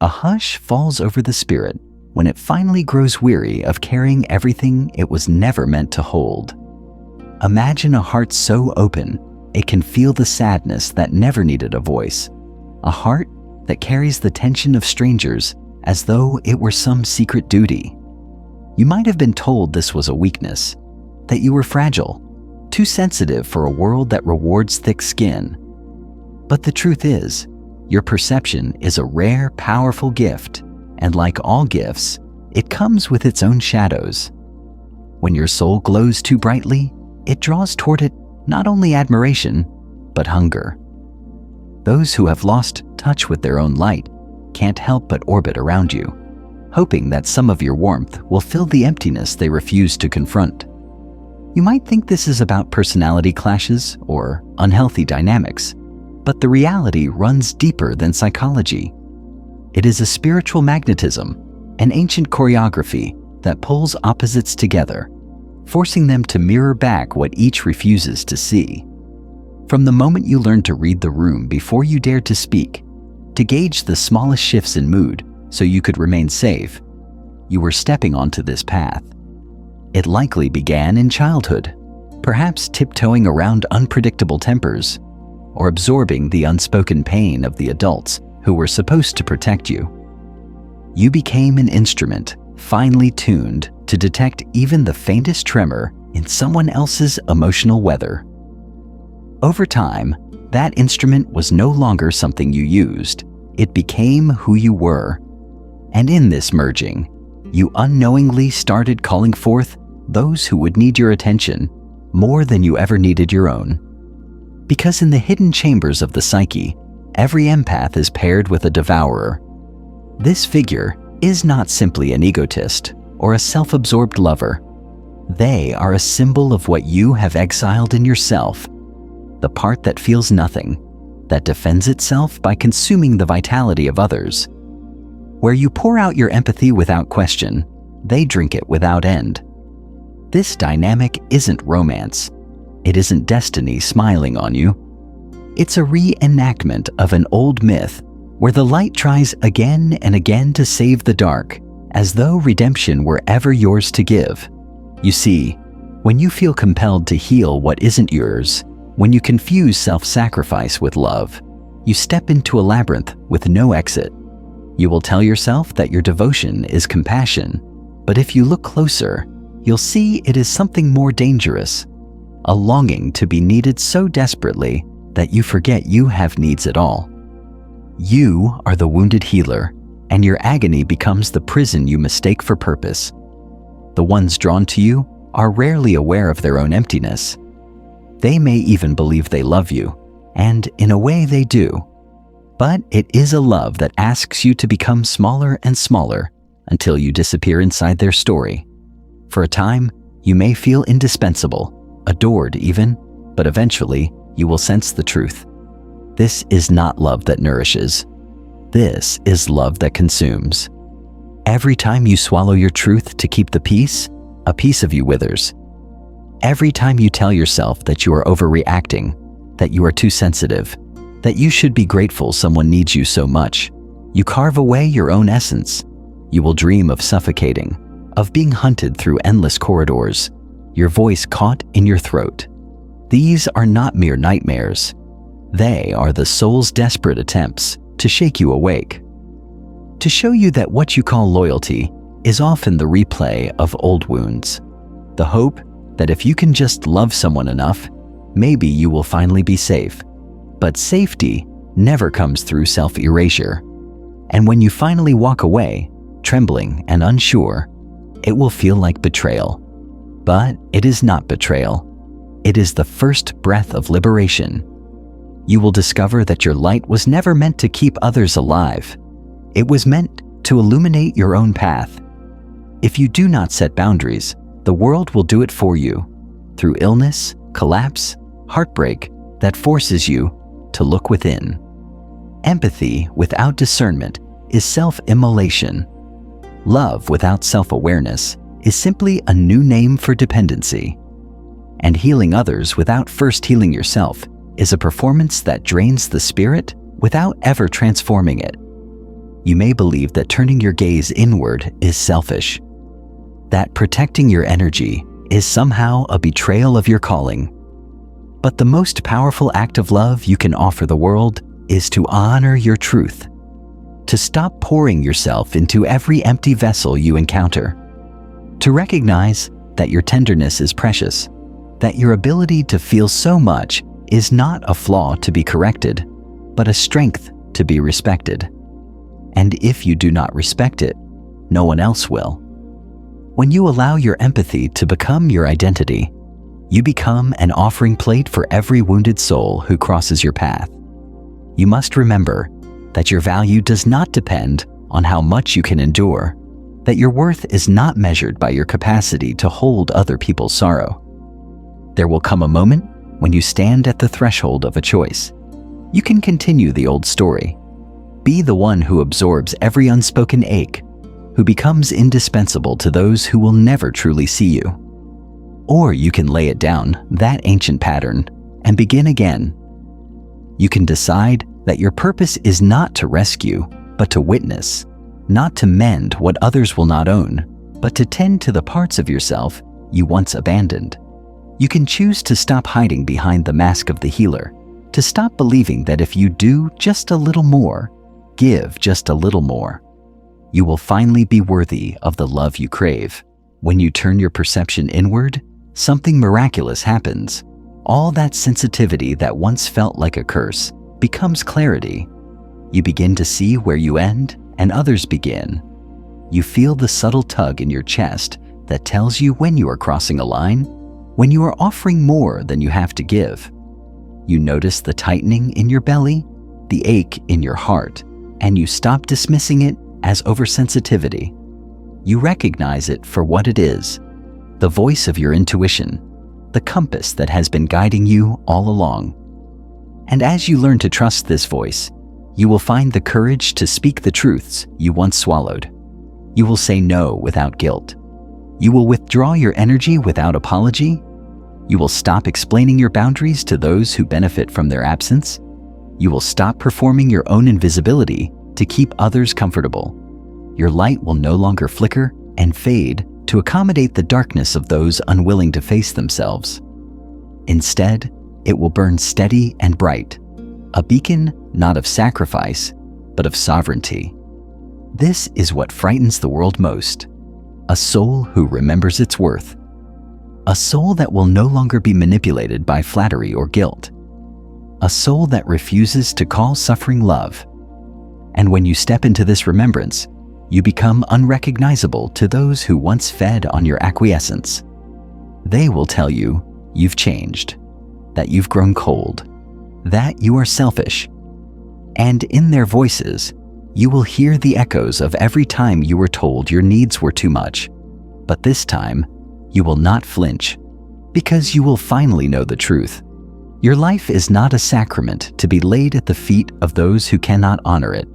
A hush falls over the spirit when it finally grows weary of carrying everything it was never meant to hold. Imagine a heart so open it can feel the sadness that never needed a voice. A heart that carries the tension of strangers as though it were some secret duty. You might have been told this was a weakness, that you were fragile, too sensitive for a world that rewards thick skin. But the truth is, your perception is a rare, powerful gift, and like all gifts, it comes with its own shadows. When your soul glows too brightly, it draws toward it not only admiration, but hunger. Those who have lost touch with their own light can't help but orbit around you, hoping that some of your warmth will fill the emptiness they refuse to confront. You might think this is about personality clashes or unhealthy dynamics, but the reality runs deeper than psychology. It is a spiritual magnetism, an ancient choreography that pulls opposites together, forcing them to mirror back what each refuses to see. From the moment you learned to read the room before you dared to speak, to gauge the smallest shifts in mood so you could remain safe, you were stepping onto this path. It likely began in childhood, perhaps tiptoeing around unpredictable tempers, or absorbing the unspoken pain of the adults who were supposed to protect you. You became an instrument, finely tuned to detect even the faintest tremor in someone else's emotional weather. Over time, that instrument was no longer something you used. It became who you were. And in this merging, you unknowingly started calling forth those who would need your attention more than you ever needed your own. Because in the hidden chambers of the psyche, every empath is paired with a devourer. This figure is not simply an egotist or a self-absorbed lover. They are a symbol of what you have exiled in yourself, the part that feels nothing, that defends itself by consuming the vitality of others. Where you pour out your empathy without question, they drink it without end. This dynamic isn't romance. It isn't destiny smiling on you. It's a reenactment of an old myth where the light tries again and again to save the dark, as though redemption were ever yours to give. You see, when you feel compelled to heal what isn't yours, when you confuse self-sacrifice with love, you step into a labyrinth with no exit. You will tell yourself that your devotion is compassion, but if you look closer, you'll see it is something more dangerous, a longing to be needed so desperately that you forget you have needs at all. You are the wounded healer, and your agony becomes the prison you mistake for purpose. The ones drawn to you are rarely aware of their own emptiness. They may even believe they love you, and in a way they do. But it is a love that asks you to become smaller and smaller until you disappear inside their story. For a time, you may feel indispensable, adored even, but eventually you will sense the truth. This is not love that nourishes. This is love that consumes. Every time you swallow your truth to keep the peace, a piece of you withers. Every time you tell yourself that you are overreacting, that you are too sensitive, that you should be grateful someone needs you so much, you carve away your own essence. You will dream of suffocating, of being hunted through endless corridors, your voice caught in your throat. These are not mere nightmares. They are the soul's desperate attempts to shake you awake, to show you that what you call loyalty is often the replay of old wounds, the hope that if you can just love someone enough, maybe you will finally be safe. But safety never comes through self-erasure. And when you finally walk away, trembling and unsure, it will feel like betrayal. But it is not betrayal. It is the first breath of liberation. You will discover that your light was never meant to keep others alive. It was meant to illuminate your own path. If you do not set boundaries, the world will do it for you, through illness, collapse, heartbreak that forces you to look within. Empathy without discernment is self-immolation. Love without self-awareness is simply a new name for dependency. And healing others without first healing yourself is a performance that drains the spirit without ever transforming it. You may believe that turning your gaze inward is selfish, that protecting your energy is somehow a betrayal of your calling. But the most powerful act of love you can offer the world is to honor your truth, to stop pouring yourself into every empty vessel you encounter, to recognize that your tenderness is precious, that your ability to feel so much is not a flaw to be corrected, but a strength to be respected. And if you do not respect it, no one else will. When you allow your empathy to become your identity, you become an offering plate for every wounded soul who crosses your path. You must remember that your value does not depend on how much you can endure, that your worth is not measured by your capacity to hold other people's sorrow. There will come a moment when you stand at the threshold of a choice. You can continue the old story. Be the one who absorbs every unspoken ache, who becomes indispensable to those who will never truly see you. Or you can lay it down, that ancient pattern, and begin again. You can decide that your purpose is not to rescue, but to witness, not to mend what others will not own, but to tend to the parts of yourself you once abandoned. You can choose to stop hiding behind the mask of the healer, to stop believing that if you do just a little more, give just a little more, you will finally be worthy of the love you crave. When you turn your perception inward, something miraculous happens. All that sensitivity that once felt like a curse becomes clarity. You begin to see where you end and others begin. You feel the subtle tug in your chest that tells you when you are crossing a line, when you are offering more than you have to give. You notice the tightening in your belly, the ache in your heart, and you stop dismissing it as oversensitivity. You recognize it for what it is, the voice of your intuition, the compass that has been guiding you all along. And as you learn to trust this voice, you will find the courage to speak the truths you once swallowed. You will say no without guilt. You will withdraw your energy without apology. You will stop explaining your boundaries to those who benefit from their absence. You will stop performing your own invisibility to keep others comfortable. Your light will no longer flicker and fade to accommodate the darkness of those unwilling to face themselves. Instead, it will burn steady and bright, a beacon not of sacrifice, but of sovereignty. This is what frightens the world most: a soul who remembers its worth, a soul that will no longer be manipulated by flattery or guilt, a soul that refuses to call suffering love. And when you step into this remembrance, you become unrecognizable to those who once fed on your acquiescence. They will tell you you've changed, that you've grown cold, that you are selfish. And in their voices, you will hear the echoes of every time you were told your needs were too much. But this time, you will not flinch, because you will finally know the truth. Your life is not a sacrament to be laid at the feet of those who cannot honor it.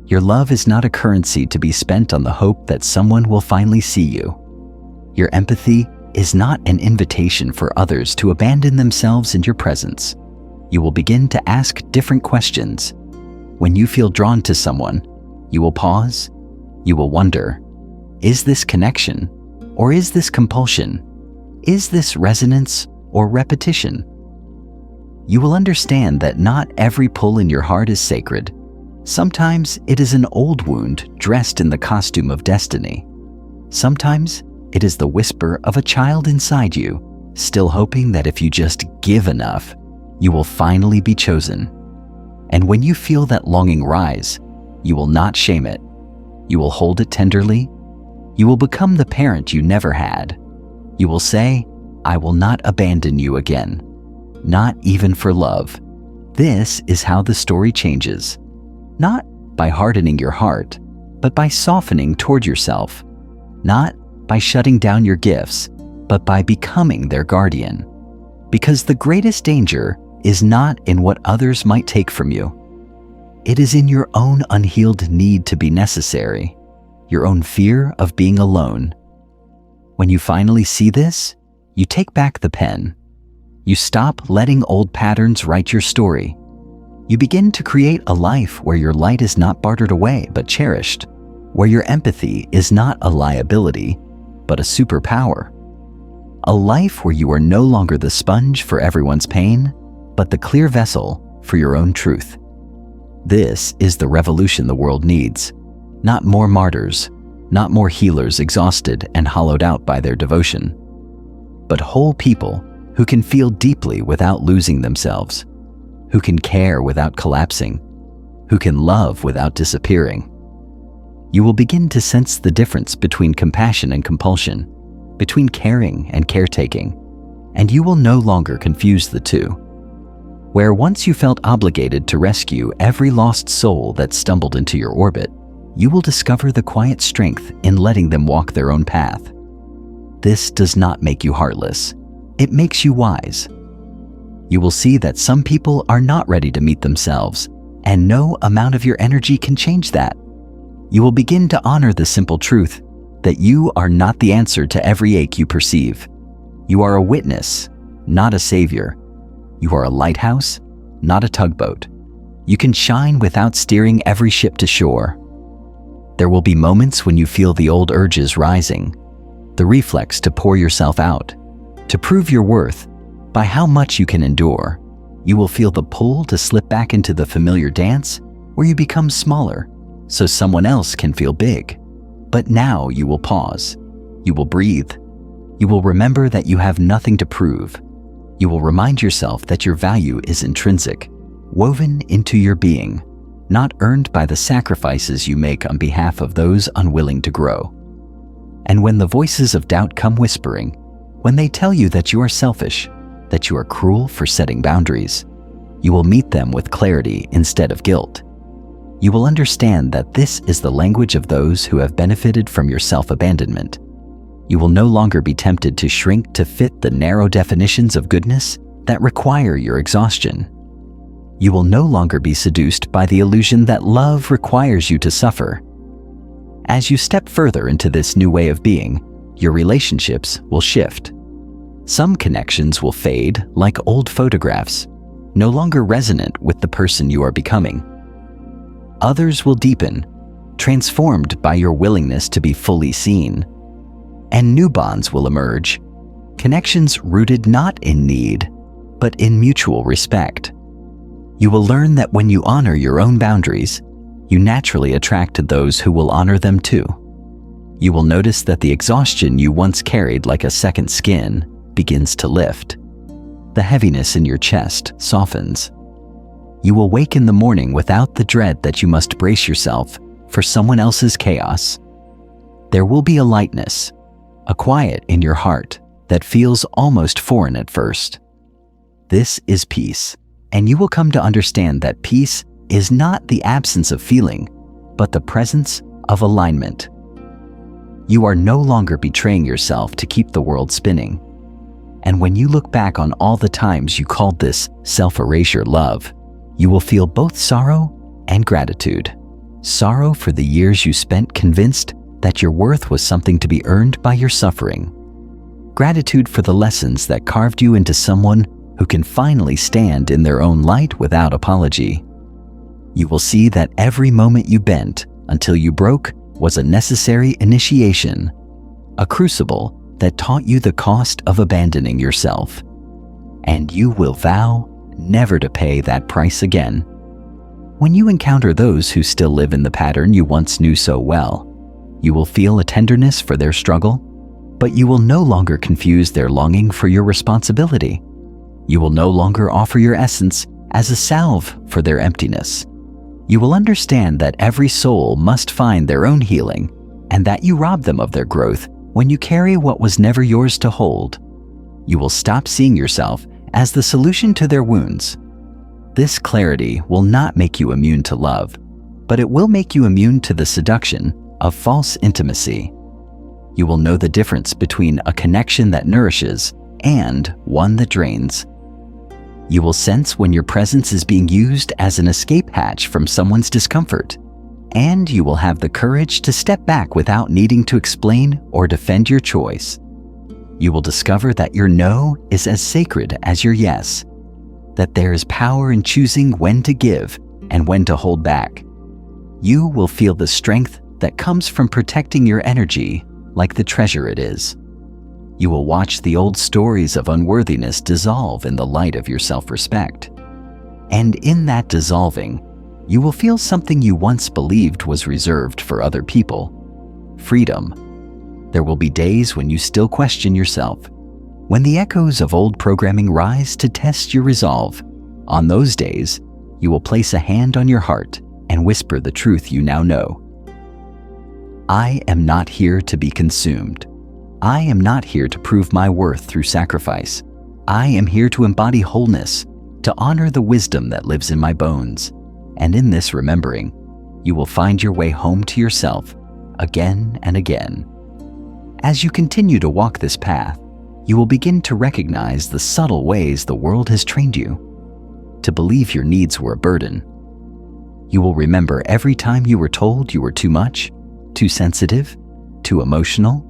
Your love is not a currency to be spent on the hope that someone will finally see you. Your empathy is not an invitation for others to abandon themselves in your presence. You will begin to ask different questions. When you feel drawn to someone, you will pause. You will wonder, is this connection, or is this compulsion? Is this resonance or repetition? You will understand that not every pull in your heart is sacred. Sometimes it is an old wound dressed in the costume of destiny. Sometimes it is the whisper of a child inside you, still hoping that if you just give enough, you will finally be chosen. And when you feel that longing rise, you will not shame it. You will hold it tenderly. You will become the parent you never had. You will say, I will not abandon you again, not even for love. This is how the story changes. Not by hardening your heart, but by softening toward yourself. Not by shutting down your gifts, but by becoming their guardian. Because the greatest danger is not in what others might take from you. It is in your own unhealed need to be necessary, your own fear of being alone. When you finally see this, you take back the pen. You stop letting old patterns write your story. You begin to create a life where your light is not bartered away but cherished, where your empathy is not a liability but a superpower. A life where you are no longer the sponge for everyone's pain, but the clear vessel for your own truth. This is the revolution the world needs. Not more martyrs, not more healers exhausted and hollowed out by their devotion, but whole people who can feel deeply without losing themselves, who can care without collapsing, who can love without disappearing. You will begin to sense the difference between compassion and compulsion, between caring and caretaking, and you will no longer confuse the two. Where once you felt obligated to rescue every lost soul that stumbled into your orbit, you will discover the quiet strength in letting them walk their own path. This does not make you heartless. It makes you wise. You will see that some people are not ready to meet themselves, and no amount of your energy can change that. You will begin to honor the simple truth that you are not the answer to every ache you perceive. You are a witness, not a savior. You are a lighthouse, not a tugboat. You can shine without steering every ship to shore. There will be moments when you feel the old urges rising, the reflex to pour yourself out, to prove your worth by how much you can endure. You will feel the pull to slip back into the familiar dance where you become smaller so someone else can feel big. But now you will pause. You will breathe. You will remember that you have nothing to prove. You will remind yourself that your value is intrinsic, woven into your being, not earned by the sacrifices you make on behalf of those unwilling to grow. And when the voices of doubt come whispering, when they tell you that you are selfish, that you are cruel for setting boundaries, you will meet them with clarity instead of guilt. You will understand that this is the language of those who have benefited from your self-abandonment. You will no longer be tempted to shrink to fit the narrow definitions of goodness that require your exhaustion. You will no longer be seduced by the illusion that love requires you to suffer. As you step further into this new way of being, your relationships will shift. Some connections will fade like old photographs, no longer resonant with the person you are becoming. Others will deepen, transformed by your willingness to be fully seen. And new bonds will emerge, connections rooted not in need, but in mutual respect. You will learn that when you honor your own boundaries, you naturally attract those who will honor them too. You will notice that the exhaustion you once carried like a second skin begins to lift. The heaviness in your chest softens. You will wake in the morning without the dread that you must brace yourself for someone else's chaos. There will be a lightness, a quiet in your heart that feels almost foreign at first. This is peace. And you will come to understand that peace is not the absence of feeling, but the presence of alignment. You are no longer betraying yourself to keep the world spinning. And when you look back on all the times you called this self-erasure love, you will feel both sorrow and gratitude. Sorrow for the years you spent convinced that your worth was something to be earned by your suffering. Gratitude for the lessons that carved you into someone who can finally stand in their own light without apology. You will see that every moment you bent until you broke was a necessary initiation, a crucible that taught you the cost of abandoning yourself. And you will vow never to pay that price again. When you encounter those who still live in the pattern you once knew so well, you will feel a tenderness for their struggle, but you will no longer confuse their longing for your responsibility. You will no longer offer your essence as a salve for their emptiness. You will understand that every soul must find their own healing, and that you rob them of their growth when you carry what was never yours to hold. You will stop seeing yourself as the solution to their wounds. This clarity will not make you immune to love, but it will make you immune to the seduction of false intimacy. You will know the difference between a connection that nourishes and one that drains. You will sense when your presence is being used as an escape hatch from someone's discomfort, and you will have the courage to step back without needing to explain or defend your choice. You will discover that your no is as sacred as your yes, that there is power in choosing when to give and when to hold back. You will feel the strength that comes from protecting your energy like the treasure it is. You will watch the old stories of unworthiness dissolve in the light of your self-respect. And in that dissolving, you will feel something you once believed was reserved for other people: freedom. There will be days when you still question yourself, when the echoes of old programming rise to test your resolve. On those days, you will place a hand on your heart and whisper the truth you now know. I am not here to be consumed. I am not here to prove my worth through sacrifice. I am here to embody wholeness, to honor the wisdom that lives in my bones. And in this remembering, you will find your way home to yourself again and again. As you continue to walk this path, you will begin to recognize the subtle ways the world has trained you to believe your needs were a burden. You will remember every time you were told you were too much, too sensitive, too emotional,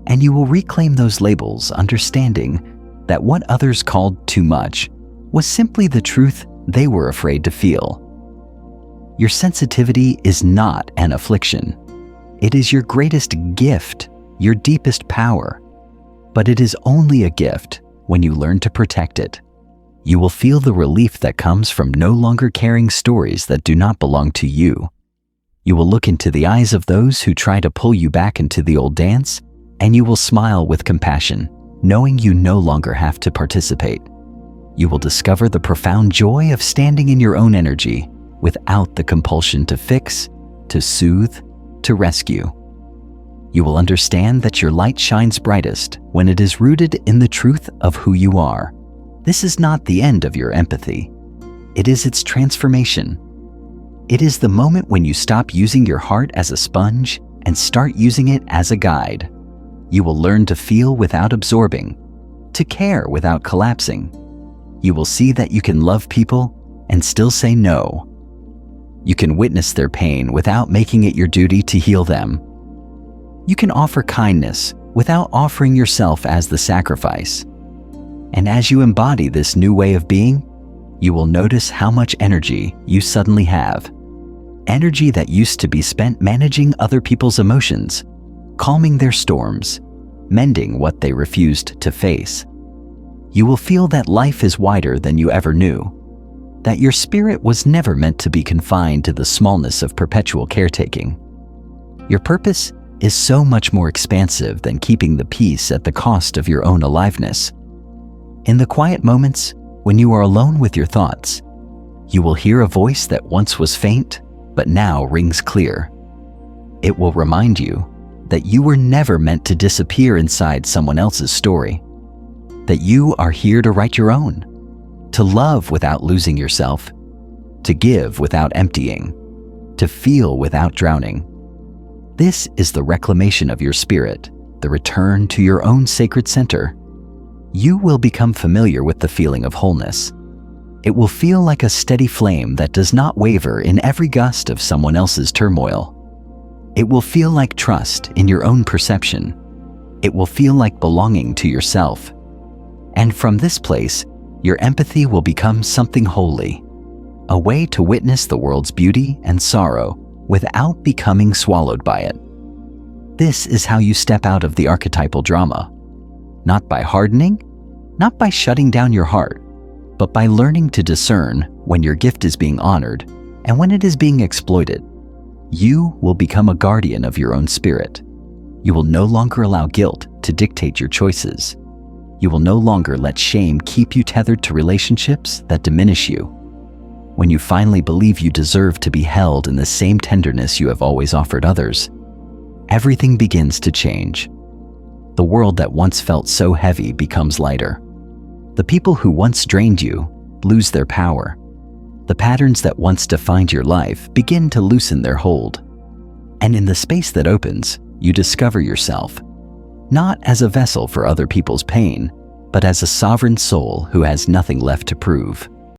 and you will reclaim those labels, understanding that what others called too much was simply the truth they were afraid to feel. Your sensitivity is not an affliction. It is your greatest gift, your deepest power. But it is only a gift when you learn to protect it. You will feel the relief that comes from no longer carrying stories that do not belong to you. You will look into the eyes of those who try to pull you back into the old dance, and you will smile with compassion, knowing you no longer have to participate. You will discover the profound joy of standing in your own energy without the compulsion to fix, to soothe, to rescue. You will understand that your light shines brightest when it is rooted in the truth of who you are. This is not the end of your empathy. It is its transformation. It is the moment when you stop using your heart as a sponge and start using it as a guide. You will learn to feel without absorbing, to care without collapsing. You will see that you can love people and still say no. You can witness their pain without making it your duty to heal them. You can offer kindness without offering yourself as the sacrifice. And as you embody this new way of being, you will notice how much energy you suddenly have. Energy that used to be spent managing other people's emotions, calming their storms, mending what they refused to face. You will feel that life is wider than you ever knew, that your spirit was never meant to be confined to the smallness of perpetual caretaking. Your purpose is so much more expansive than keeping the peace at the cost of your own aliveness. In the quiet moments, when you are alone with your thoughts, you will hear a voice that once was faint, but now rings clear. It will remind you that you were never meant to disappear inside someone else's story, that you are here to write your own, to love without losing yourself, to give without emptying, to feel without drowning. This is the reclamation of your spirit, the return to your own sacred center. You will become familiar with the feeling of wholeness. It will feel like a steady flame that does not waver in every gust of someone else's turmoil. It will feel like trust in your own perception. It will feel like belonging to yourself. And from this place, your empathy will become something holy, a way to witness the world's beauty and sorrow without becoming swallowed by it. This is how you step out of the archetypal drama, not by hardening, not by shutting down your heart, but by learning to discern when your gift is being honored and when it is being exploited. You will become a guardian of your own spirit. You will no longer allow guilt to dictate your choices. You will no longer let shame keep you tethered to relationships that diminish you. When you finally believe you deserve to be held in the same tenderness you have always offered others, everything begins to change. The world that once felt so heavy becomes lighter. The people who once drained you lose their power. The patterns that once defined your life begin to loosen their hold. And in the space that opens, you discover yourself, not as a vessel for other people's pain, but as a sovereign soul who has nothing left to prove.